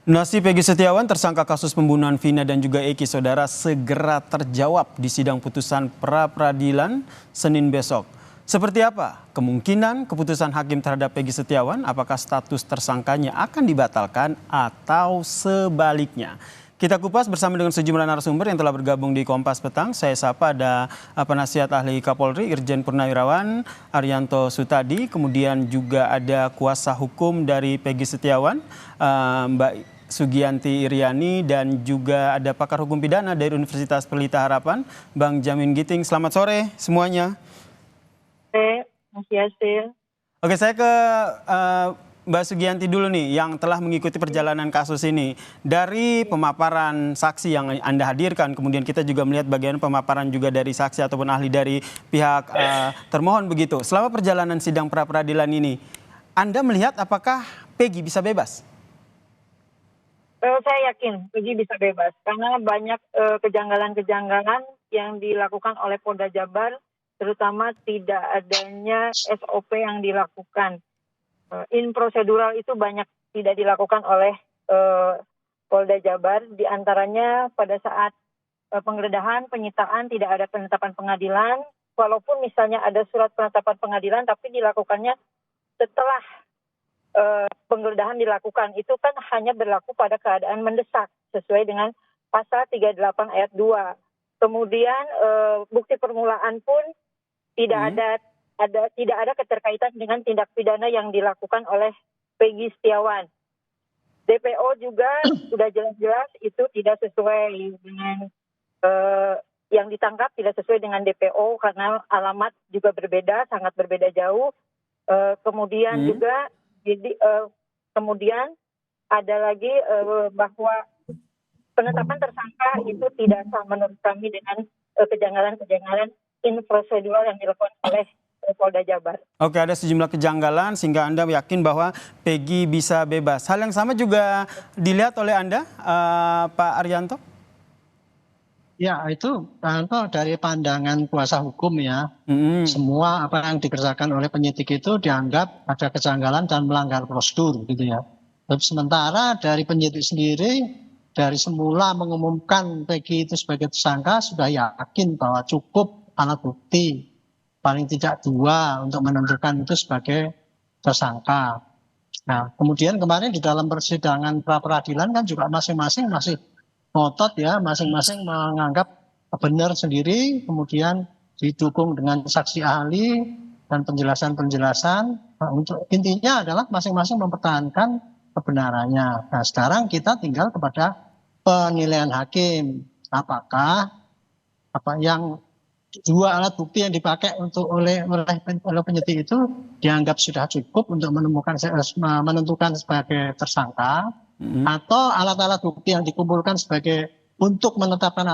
Nasib Peggy Setiawan tersangka kasus pembunuhan Vina dan juga Eki saudara segera terjawab di sidang putusan pra-peradilan Senin besok. Seperti apa kemungkinan keputusan hakim terhadap Peggy Setiawan? Apakah status tersangkanya akan dibatalkan atau sebaliknya? Kita kupas bersama dengan sejumlah narasumber yang telah bergabung di Kompas Petang. Saya sapa ada penasihat ahli Kapolri Irjen Purnawirawan Arianto Sutadi, kemudian juga ada kuasa hukum dari Peggy Setiawan, Mbak Sugianti Iriani, dan juga ada pakar hukum pidana dari Universitas Pelita Harapan, Bang Jamin Giting. Selamat sore semuanya. Mas Yasir. Oke, saya ke Mbak Sugianti dulu nih, yang telah mengikuti perjalanan kasus ini. Dari pemaparan saksi yang Anda hadirkan, kemudian kita juga melihat bagian pemaparan juga dari saksi ataupun ahli dari pihak termohon begitu. Selama perjalanan sidang pra-peradilan ini, Anda melihat apakah Peggy bisa bebas? Saya yakin Peggy bisa bebas karena banyak kejanggalan-kejanggalan yang dilakukan oleh Polda Jabar, terutama tidak adanya SOP yang dilakukan. In prosedural itu banyak tidak dilakukan oleh Polda Jabar, diantaranya pada saat penggeledahan, penyitaan tidak ada penetapan pengadilan, walaupun misalnya ada surat penetapan pengadilan tapi dilakukannya setelah penggeledahan dilakukan, itu kan hanya berlaku pada keadaan mendesak sesuai dengan pasal 38 ayat 2. Kemudian bukti permulaan pun tidak ada keterkaitan dengan tindak pidana yang dilakukan oleh Peggy Setiawan. DPO juga sudah jelas-jelas itu tidak sesuai dengan yang ditangkap, tidak sesuai dengan DPO karena alamat juga berbeda, sangat berbeda jauh. Kemudian juga kemudian ada lagi bahwa penetapan tersangka itu tidak sah menurut kami dengan kejanggalan-kejanggalan in prosedural yang dilakukan oleh Polda Jabar. Oke, ada sejumlah kejanggalan sehingga Anda yakin bahwa Peggy bisa bebas. Hal yang sama juga dilihat oleh Anda, Pak Arianto? Ya, itu dari pandangan kuasa hukum ya. Semua apa yang dikerjakan oleh penyidik itu dianggap ada kejanggalan dan melanggar prosedur gitu ya. Sementara dari penyidik sendiri dari semula mengumumkan Peggy itu sebagai tersangka sudah yakin bahwa cukup alat bukti paling tidak 2 untuk menentukan itu sebagai tersangka. Nah, kemudian kemarin di dalam persidangan pra-peradilan kan juga masing-masing masih ngotot ya, masing-masing menganggap benar sendiri, kemudian didukung dengan saksi ahli dan penjelasan-penjelasan. Nah, untuk intinya adalah masing-masing mempertahankan kebenarannya. Nah, sekarang kita tinggal kepada penilaian hakim. Apakah yang 2 alat bukti yang dipakai oleh penyidik itu dianggap sudah cukup untuk menentukan sebagai tersangka, atau alat-alat bukti yang dikumpulkan untuk menetapkan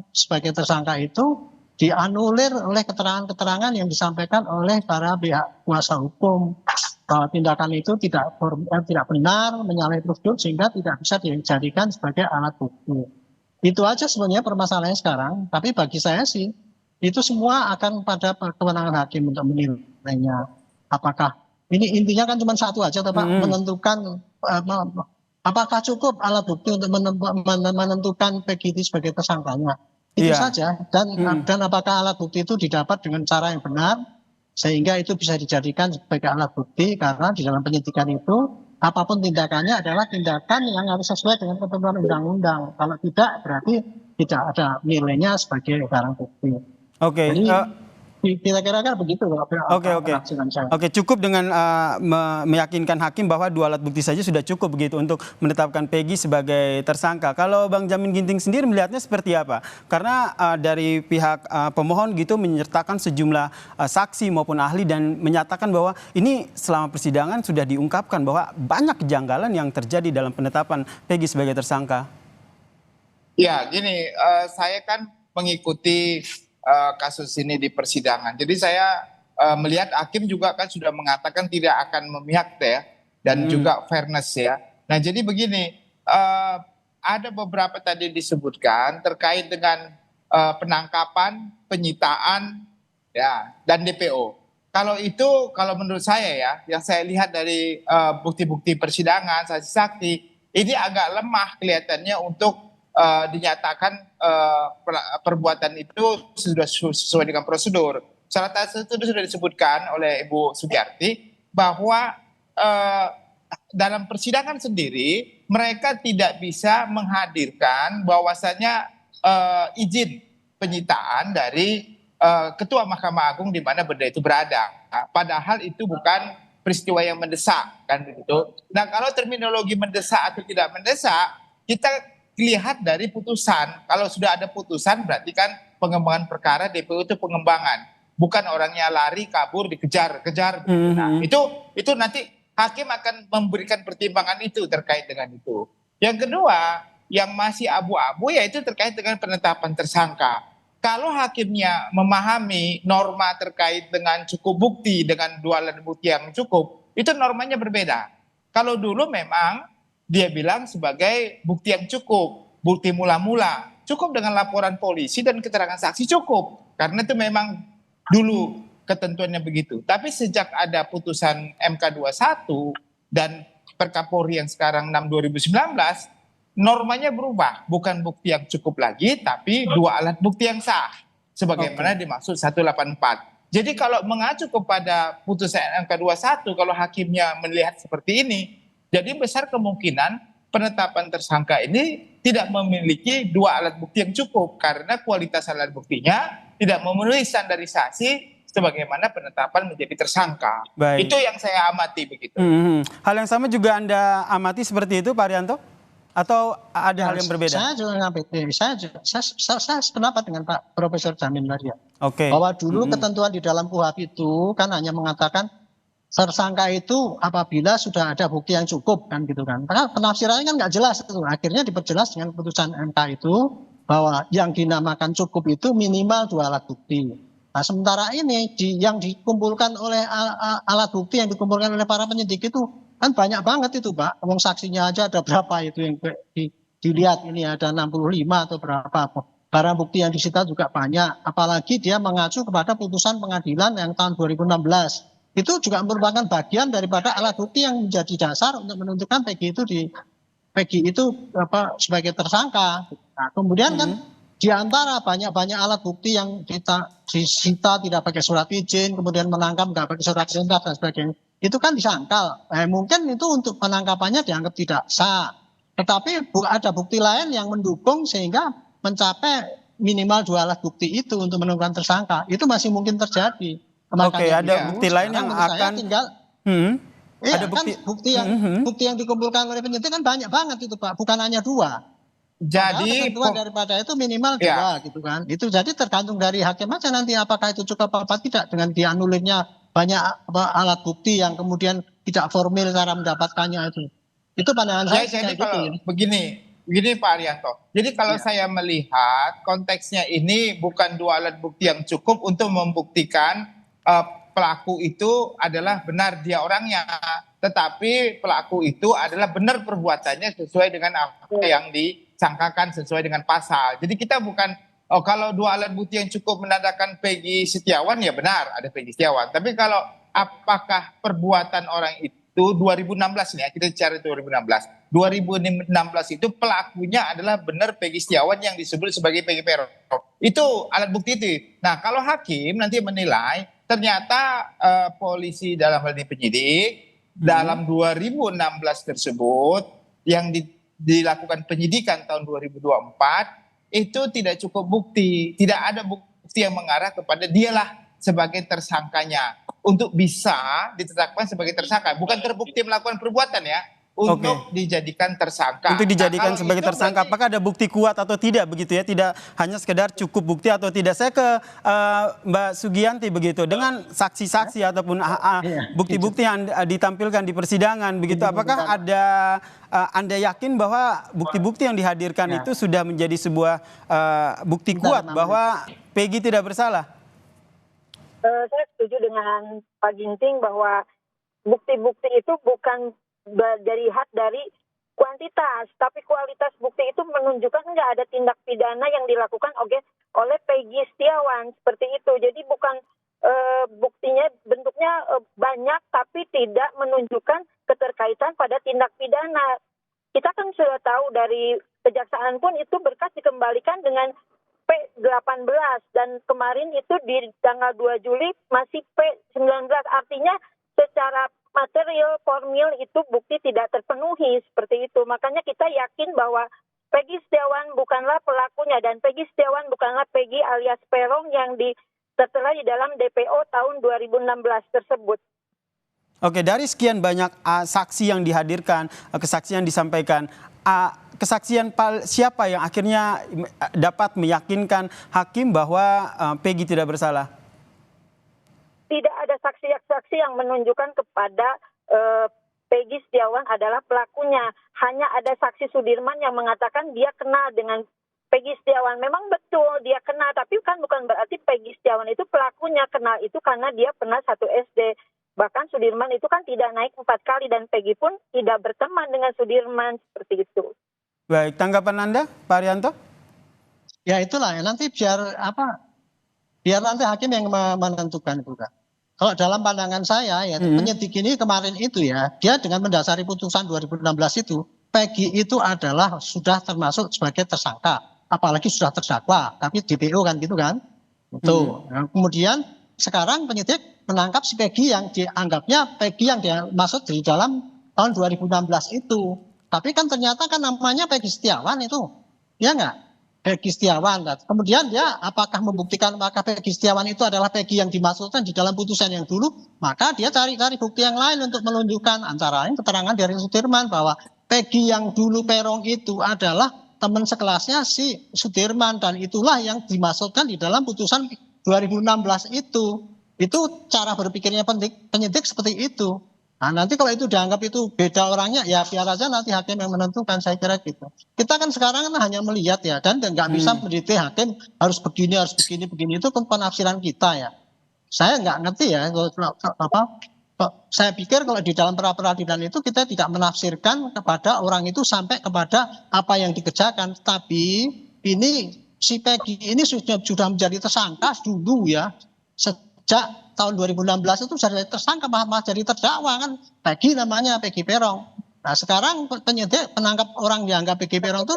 sebagai tersangka itu dianulir oleh keterangan-keterangan yang disampaikan oleh para pihak kuasa hukum bahwa tindakan itu tidak benar, menyalahi prosedur sehingga tidak bisa dijadikan sebagai alat bukti. Itu aja sebenarnya permasalahannya sekarang, tapi bagi saya sih itu semua akan pada kewenangan hakim untuk menilainya. Apakah ini intinya kan cuma satu aja Pak, menentukan apakah cukup alat bukti untuk menentukan Peggy itu sebagai tersangkanya. Itu saja. Dan apakah alat bukti itu didapat dengan cara yang benar sehingga itu bisa dijadikan sebagai alat bukti, karena di dalam penyidikan itu apapun tindakannya adalah tindakan yang harus sesuai dengan ketentuan undang-undang. Kalau tidak berarti tidak ada nilainya sebagai barang bukti. Oke. Jadi kira-kira begitu. Oke, cukup dengan meyakinkan hakim bahwa 2 alat bukti saja sudah cukup begitu untuk menetapkan Peggy sebagai tersangka. Kalau Bang Jamin Ginting sendiri melihatnya seperti apa? Karena dari pihak pemohon gitu menyertakan sejumlah saksi maupun ahli dan menyatakan bahwa ini selama persidangan sudah diungkapkan bahwa banyak kejanggalan yang terjadi dalam penetapan Peggy sebagai tersangka. Ya, gini, saya kan mengikuti kasus ini di persidangan. Jadi saya melihat hakim juga kan sudah mengatakan tidak akan memihak ya, dan juga fairness ya. Nah, jadi begini, ada beberapa tadi disebutkan terkait dengan penangkapan, penyitaan ya, dan DPO. kalau itu, kalau menurut saya ya, yang saya lihat dari bukti-bukti persidangan, saksi-saksi, ini agak lemah kelihatannya untuk dinyatakan perbuatan itu sudah sesuai dengan prosedur. Salah satu itu sudah disebutkan oleh Ibu Sugiyarti bahwa dalam persidangan sendiri mereka tidak bisa menghadirkan bahwasannya izin penyitaan dari Ketua Mahkamah Agung di mana benda itu berada. Padahal itu bukan peristiwa yang mendesak, kan begitu. Nah, kalau terminologi mendesak atau tidak mendesak, kita lihat dari putusan. Kalau sudah ada putusan berarti kan pengembangan perkara DPO itu pengembangan, bukan orangnya lari kabur dikejar. Nah, itu nanti hakim akan memberikan pertimbangan itu terkait dengan itu. Yang kedua, yang masih abu-abu yaitu terkait dengan penetapan tersangka. Kalau hakimnya memahami norma terkait dengan cukup bukti dengan dua alat bukti yang cukup, itu normanya berbeda. Kalau dulu memang dia bilang sebagai bukti yang cukup, bukti mula-mula, cukup dengan laporan polisi dan keterangan saksi cukup. Karena itu memang dulu ketentuannya begitu. Tapi sejak ada putusan MK 21 dan Perkapolri yang sekarang 6/2019, normanya berubah. Bukan bukti yang cukup lagi, tapi dua alat bukti yang sah. Sebagaimana dimaksud 184. Jadi kalau mengacu kepada putusan MK 21, kalau hakimnya melihat seperti ini, jadi besar kemungkinan penetapan tersangka ini tidak memiliki dua alat bukti yang cukup karena kualitas alat buktinya tidak memenuhi standarisasi sebagaimana penetapan menjadi tersangka. Baik. Itu yang saya amati begitu. Hal yang sama juga Anda amati seperti itu, Pak Arianto? Atau ada hal yang berbeda? Saya juga ngamati. Saya sependapat dengan Pak Profesor Jamin tadi ya. Oke. Bahwa dulu ketentuan di dalam KUHP itu kan hanya mengatakan tersangka itu apabila sudah ada bukti yang cukup kan gitu kan. Karena penafsirannya kan nggak jelas itu. Akhirnya diperjelas dengan putusan MK itu bahwa yang dinamakan cukup itu minimal dua alat bukti. Nah, sementara ini yang dikumpulkan oleh alat bukti yang dikumpulkan oleh para penyidik itu kan banyak banget itu, Pak. Wong saksinya aja ada berapa itu yang dilihat ini ada 65 atau berapa. Barang bukti yang disita juga banyak. Apalagi dia mengacu kepada putusan pengadilan yang tahun 2016. Itu juga merupakan bagian daripada alat bukti yang menjadi dasar untuk menentukan Peggy itu sebagai tersangka. Nah, kemudian kan di antara banyak alat bukti yang disita tidak pakai surat izin, kemudian menangkap nggak pakai surat izin dan sebagainya, itu kan disangkal. Mungkin itu untuk penangkapannya dianggap tidak sah. Tetapi ada bukti lain yang mendukung sehingga mencapai minimal dua alat bukti itu untuk menentukan tersangka. Itu masih mungkin terjadi. Oke, ada bukti lain yang akan ada bukti yang dikumpulkan oleh penyidik kan banyak banget itu, Pak, bukan hanya dua. Jadi ketentuan daripada itu minimal dua gitu kan. Itu jadi tergantung dari hakim aja nanti apakah itu cukup apa tidak dengan dianulirnya banyak alat bukti yang kemudian tidak formal cara mendapatkannya itu. Itu pandangan saya. Jadi kalau begini Pak Arianto. Jadi kalau saya melihat konteksnya ini bukan dua alat bukti yang cukup untuk membuktikan pelaku itu adalah benar dia orangnya, tetapi pelaku itu adalah benar perbuatannya sesuai dengan apa yang disangkakan sesuai dengan pasal. Jadi kita bukan kalau dua alat bukti yang cukup menandakan Peggy Setiawan ya benar ada Peggy Setiawan. Tapi kalau apakah perbuatan orang itu 2016 nih ya, kita bicara 2016. 2016 itu pelakunya adalah benar Peggy Setiawan yang disebut sebagai Peggy Peron. Itu alat bukti itu. Nah, kalau hakim nanti menilai ternyata polisi dalam hal ini penyidik dalam 2016 tersebut yang dilakukan penyidikan tahun 2024 itu tidak cukup bukti, tidak ada bukti yang mengarah kepada dialah sebagai tersangkanya untuk bisa ditetapkan sebagai tersangka, bukan terbukti melakukan perbuatan ya. Untuk dijadikan tersangka. Untuk dijadikan sebagai tersangka, apakah ada bukti kuat atau tidak begitu ya? Tidak hanya sekedar cukup bukti atau tidak. Saya ke Mbak Sugiyanti begitu. Dengan saksi-saksi ataupun bukti-bukti yang ditampilkan di persidangan begitu. Apakah ada Anda yakin bahwa bukti-bukti yang dihadirkan itu sudah menjadi sebuah bukti kuat bahwa Peggy tidak bersalah? Saya setuju dengan Pak Ginting bahwa bukti-bukti itu bukan dilihat dari kuantitas, tapi kualitas bukti itu menunjukkan nggak ada tindak pidana yang dilakukan oleh Peggy Setiawan seperti itu. Jadi bukan buktinya bentuknya banyak tapi tidak menunjukkan keterkaitan pada tindak pidana. Kita kan sudah tahu dari kejaksaan pun itu berkas dikembalikan dengan P18 dan kemarin itu di tanggal 2 Juli masih P19. Artinya secara material formil itu bukti tidak terpenuhi seperti itu. Makanya kita yakin bahwa Peggy Setiawan bukanlah pelakunya dan Peggy Setiawan bukanlah Peggy alias Peron yang tertera di dalam DPO tahun 2016 tersebut. Oke, dari sekian banyak saksi yang dihadirkan, kesaksian disampaikan, kesaksian siapa yang akhirnya dapat meyakinkan hakim bahwa Peggy tidak bersalah? Tidak ada saksi-saksi yang menunjukkan kepada Peggy Setiawan adalah pelakunya. Hanya ada saksi Sudirman yang mengatakan dia kenal dengan Peggy Setiawan. Memang betul dia kenal, tapi kan bukan berarti Peggy Setiawan itu pelakunya. Kenal itu karena dia pernah satu SD. Bahkan Sudirman itu kan tidak naik 4 kali dan Peggy pun tidak berteman dengan Sudirman seperti itu. Baik, tanggapan Anda, Pak Arianto? Ya itulah ya, nanti biar nanti hakim yang menentukan juga. Kalau dalam pandangan saya ya penyidik ini kemarin itu ya, dia dengan mendasari putusan 2016 itu, Peggy itu adalah sudah termasuk sebagai tersangka, apalagi sudah terdakwa, tapi DPO kan gitu kan. Itu. Nah, kemudian sekarang penyidik menangkap si Peggy yang dianggapnya Peggy yang dia maksud di dalam tahun 2016 itu. Tapi kan ternyata kan namanya Peggy Setiawan itu. Ya enggak? Peggy Setiawan. Kemudian dia apakah membuktikan apakah Peggy Setiawan itu adalah Peggy yang dimaksudkan di dalam putusan yang dulu, maka dia cari-cari bukti yang lain untuk menunjukkan antara lain keterangan dari Sudirman bahwa Peggy yang dulu Peron itu adalah teman sekelasnya si Sudirman dan itulah yang dimaksudkan di dalam putusan 2016 itu. Itu cara berpikirnya penyidik seperti itu. Nah, nanti kalau itu dianggap itu beda orangnya, ya biar aja nanti hakim yang menentukan, saya kira gitu. Kita kan sekarang kan hanya melihat ya, dan nggak bisa mendidik hakim harus begini, itu kan penafsiran kita ya. Saya nggak ngerti ya, saya pikir kalau di dalam peradilan itu kita tidak menafsirkan kepada orang itu sampai kepada apa yang dikerjakan. Tapi ini si Peggy ini sudah menjadi tersangka dulu ya. Sejak tahun 2016 itu sudah tersangka malah jadi terdakwa kan. Peggy namanya Peggy Peron. Nah sekarang penyidik menangkap orang yang dianggap Peggy Peron itu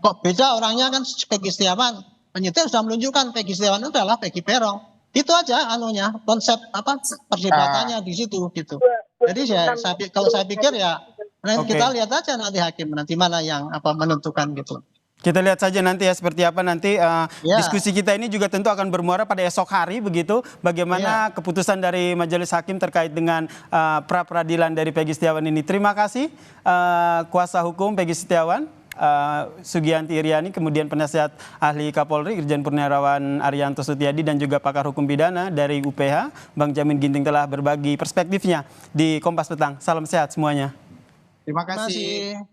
kok beda orangnya kan Peggy Setiawan. Penyidik sudah menunjukkan Peggy Setiawan itu adalah Peggy Peron. Itu aja konsep perdebatannya di situ gitu. Jadi kalau saya pikir ya kita lihat aja nanti hakim nanti mana yang menentukan gitu. Kita lihat saja nanti ya seperti apa nanti diskusi kita ini juga tentu akan bermuara pada esok hari begitu. Bagaimana keputusan dari majelis hakim terkait dengan pra-peradilan dari Peggy Setiawan ini. Terima kasih kuasa hukum Peggy Setiawan, Sugianti Iriani, kemudian penasihat ahli Kapolri Irjen Purnawirawan Arianto Sutiadi dan juga pakar hukum pidana dari UPH Bang Jamin Ginting telah berbagi perspektifnya di Kompas Petang. Salam sehat semuanya. Terima kasih.